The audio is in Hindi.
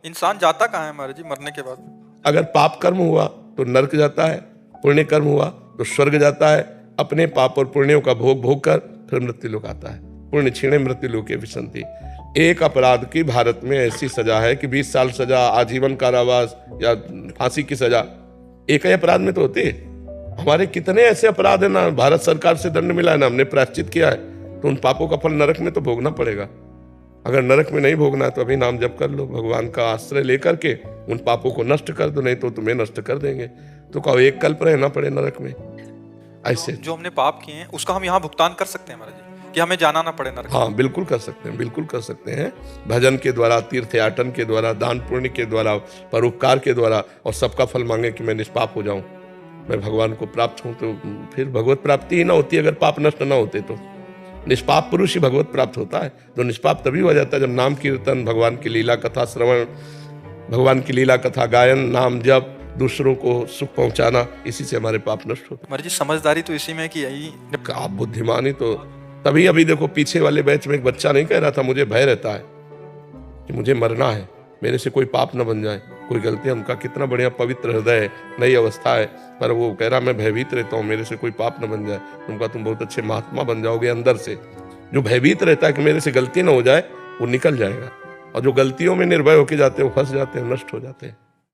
इंसान जाता कहाँ है महाराज जी मरने के बाद? अगर पाप कर्म हुआ तो नरक जाता है, पुण्य कर्म हुआ तो स्वर्ग जाता है। अपने पाप और पुण्यों का भोग भोग कर फिर मृत्यु लोक आता है। पुण्य क्षीणे मृत्यु लोके विशन्ति। एक अपराध की भारत में ऐसी सजा है कि 20 साल सजा, आजीवन कारावास या फांसी की सजा एक ही अपराध में तो होती है। हमारे कितने ऐसे अपराध है ना भारत सरकार से दंड मिला है ना हमने प्रायश्चित किया है, तो उन पापों का फल नरक में तो भोगना पड़ेगा। अगर नरक में नहीं भोगना है तो अभी नाम जप कर लो, भगवान का आश्रय लेकर के उन पापों को नष्ट कर दो, नहीं तो तुम्हें नष्ट कर देंगे। तो कहो एक कल्प रहना पड़े नरक में ऐसे। जो हमने पाप किए हैं उसका हम यहाँ भुगतान कर सकते हैं महाराज जी, कि हमें जाना ना पड़े नरक? हाँ बिल्कुल कर सकते हैं, बिल्कुल कर सकते हैं। भजन के द्वारा, तीर्थयाटन के द्वारा, दान पुण्य के द्वारा, परोपकार के द्वारा, और सबका फल मांगे कि मैं निष्पाप हो जाऊं, मैं भगवान को प्राप्त हूं, तो फिर भगवत प्राप्ति ही ना होती अगर पाप नष्ट ना होते तो। निष्पाप पुरुष ही भगवत प्राप्त होता है। तो निष्पाप तभी हो जाता है जब नाम कीर्तन, भगवान की लीला कथा श्रवण, भगवान की लीला कथा गायन, नाम जप, दूसरों को सुख पहुंचाना, इसी से हमारे पाप नष्ट होते हैं। महाराज जी समझदारी तो इसी में कि यही आप बुद्धिमानी तो तभी। अभी देखो पीछे वाले बैच में एक बच्चा नहीं कह रहा था मुझे भय रहता है कि मुझे मरना है, मेरे से कोई पाप न बन जाए, कोई गलती। हमका कितना बढ़िया पवित्र हृदय है, नई अवस्था है, पर वो कह रहा मैं भयभीत रहता हूँ मेरे से कोई पाप न बन जाए। उनका तुम बहुत अच्छे महात्मा बन जाओगे अंदर से। जो भयभीत रहता है कि मेरे से गलती ना हो जाए वो निकल जाएगा, और जो गलतियों में निर्भय होके जाते हैं वो फंस जाते हैं, नष्ट हो जाते हैं।